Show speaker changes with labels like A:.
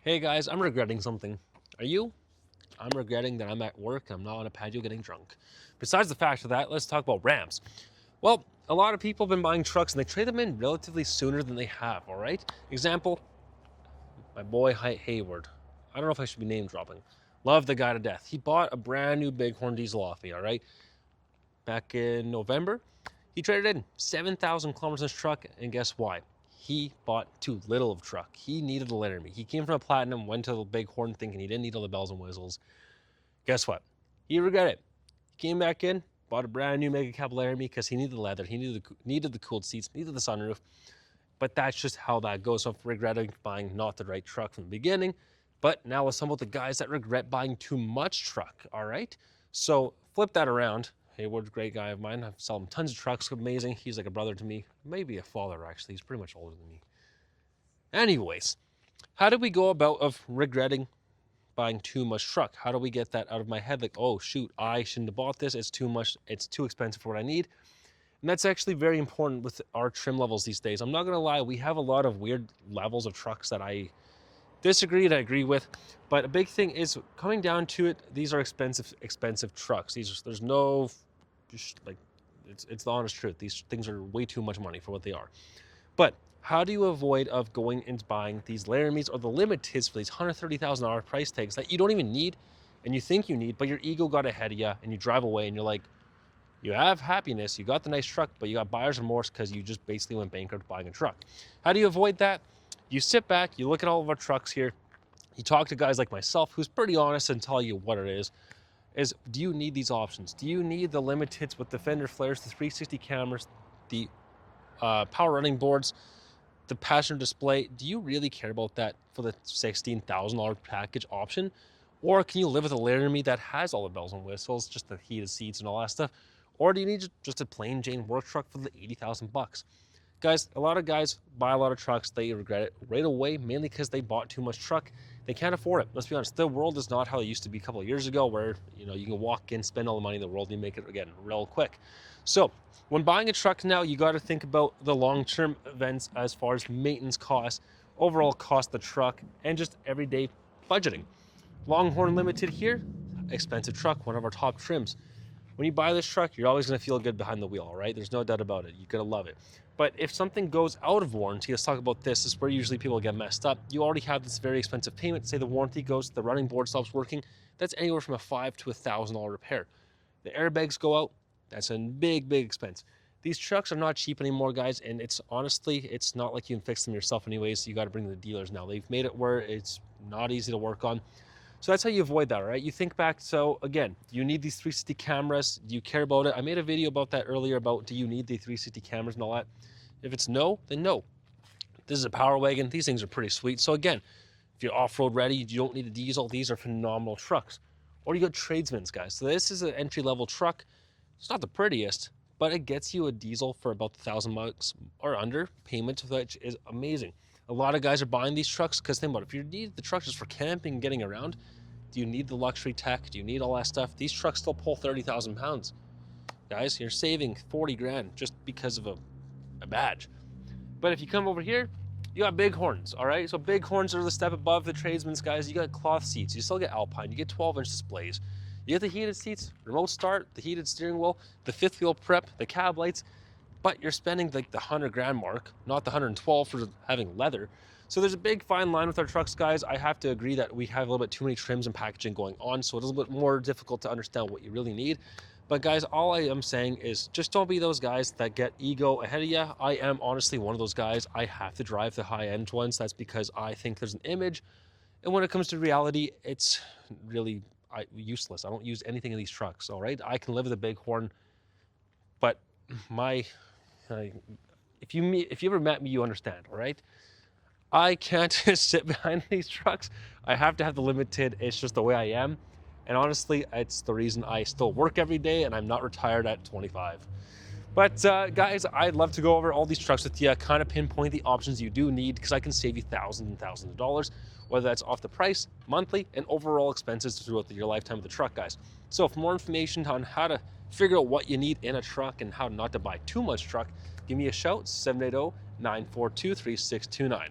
A: Hey guys, I'm regretting something. Are you? I'm regretting that I'm at work and I'm not on a patio getting drunk. Besides the fact of that, let's talk about Rams. Well, a lot of people have been buying trucks and they trade them in relatively sooner than they have, all right? Example, my boy Hayward. I don't know if I should be name dropping. Love the guy to death. He bought a brand new Bighorn diesel off me, all right? Back in November. He traded in 7,000 kilometers in his truck, and guess why? He bought too little of truck. He needed a Laramie. He came from a Platinum, went to the Bighorn thinking he didn't need all the bells and whistles. Guess what? He regretted it. He came back in, bought a brand new Mega Cab Laramie because he needed the leather, he needed the cooled seats, needed the sunroof. But that's just how that goes. So I'm regretting buying not the right truck from the beginning. But now let's talk about the guys that regret buying too much truck, all right? So flip that around. Hayward's a great guy of mine. I've sold him tons of trucks, amazing. He's like a brother to me, maybe a father actually. He's pretty much older than me. Anyways, how do we go about of regretting buying too much truck? How do we get that out of my head? Like, oh shoot, I shouldn't have bought this. It's too much. It's too expensive for what I need. And that's actually very important with our trim levels these days. I'm not gonna lie, we have a lot of weird levels of trucks that I disagree and I agree with. But a big thing is coming down to it, these are expensive trucks. There's no, like, it's the honest truth. These things are way too much money for what they are. But how do you avoid of going and buying these Laramies or the Limiteds for these $130,000 price tags that you don't even need and you think you need, but your ego got ahead of you and you drive away and you're like, you have happiness, you got the nice truck, but you got buyer's remorse because you just basically went bankrupt buying a truck. How do you avoid that? You sit back, you look at all of our trucks here, you talk to guys like myself who's pretty honest and tell you what it is do you need these options? Do you need the Limiteds with the fender flares, the 360 cameras, the power running boards, the passenger display? Do you really care about that for the $16,000 package option? Or can you live with a Laramie that has all the bells and whistles, just the heated seats and all that stuff? Or do you need just a plain Jane work truck for the 80,000 bucks? Guys, a lot of guys buy a lot of trucks, they regret it right away, mainly because they bought too much truck. They can't afford it. Let's be honest, the world is not how it used to be a couple of years ago where, you know, you can walk in, spend all the money in the world, and you make it again real quick. So when buying a truck now, you got to think about the long-term events as far as maintenance costs, overall cost of the truck, and just everyday budgeting. Longhorn Limited here, expensive truck, one of our top trims. When you buy this truck, you're always going to feel good behind the wheel, all right? There's no doubt about it. You're going to love it. But if something goes out of warranty, let's talk about this. This is where usually people get messed up. You already have this very expensive payment. Say the warranty goes, the running board stops working. That's anywhere from a $5,000 to $1,000 repair. The airbags go out. That's a big, big expense. These trucks are not cheap anymore, guys. And it's honestly, it's not like you can fix them yourself anyways. So you got to bring them to the dealers now. They've made it where it's not easy to work on. So that's how you avoid that, right? You think back, so again, do you need these 360 cameras? Do you care about it? I made a video about that earlier about do you need the 360 cameras and all that? If it's no, then no. This is a Power Wagon. These things are pretty sweet. So again, if you're off-road ready, you don't need a diesel. These are phenomenal trucks. Or you got Tradesman's, guys. So this is an entry-level truck. It's not the prettiest, but it gets you a diesel for about $1,000 or under payment, which is amazing. A lot of guys are buying these trucks because think about it, if you need the truck just for camping and getting around, do you need the luxury tech? Do you need all that stuff? These trucks still pull 30,000 pounds. Guys, you're saving 40 grand just because of a badge. But if you come over here, you got Bighorns, all right? So Bighorns are the step above the Tradesman's, guys. You got cloth seats. You still get Alpine. You get 12-inch displays. You get the heated seats, remote start, the heated steering wheel, the fifth wheel prep, the cab lights, but you're spending like the 100 grand mark, not the 112 for having leather. So there's a big fine line with our trucks, guys. I have to agree that we have a little bit too many trims and packaging going on, so it's a little bit more difficult to understand what you really need. But guys, all I am saying is just don't be those guys that get ego ahead of you. I am honestly one of those guys. I have to drive the high-end ones. That's because I think there's an image. And when it comes to reality, it's really useless. I don't use anything in these trucks, all right? I can live with a Bighorn, but if you ever met me, you understand, all right? I can't just sit behind these trucks. I have to have the Limited. It's just the way I am. And honestly, it's the reason I still work every day and I'm not retired at 25. But guys, I'd love to go over all these trucks with you, kind of pinpoint the options you do need because I can save you thousands and thousands of dollars, whether that's off the price, monthly, and overall expenses throughout your lifetime of the truck, guys. So for more information on how to figure out what you need in a truck and how not to buy too much truck, give me a shout, 780-942-3629.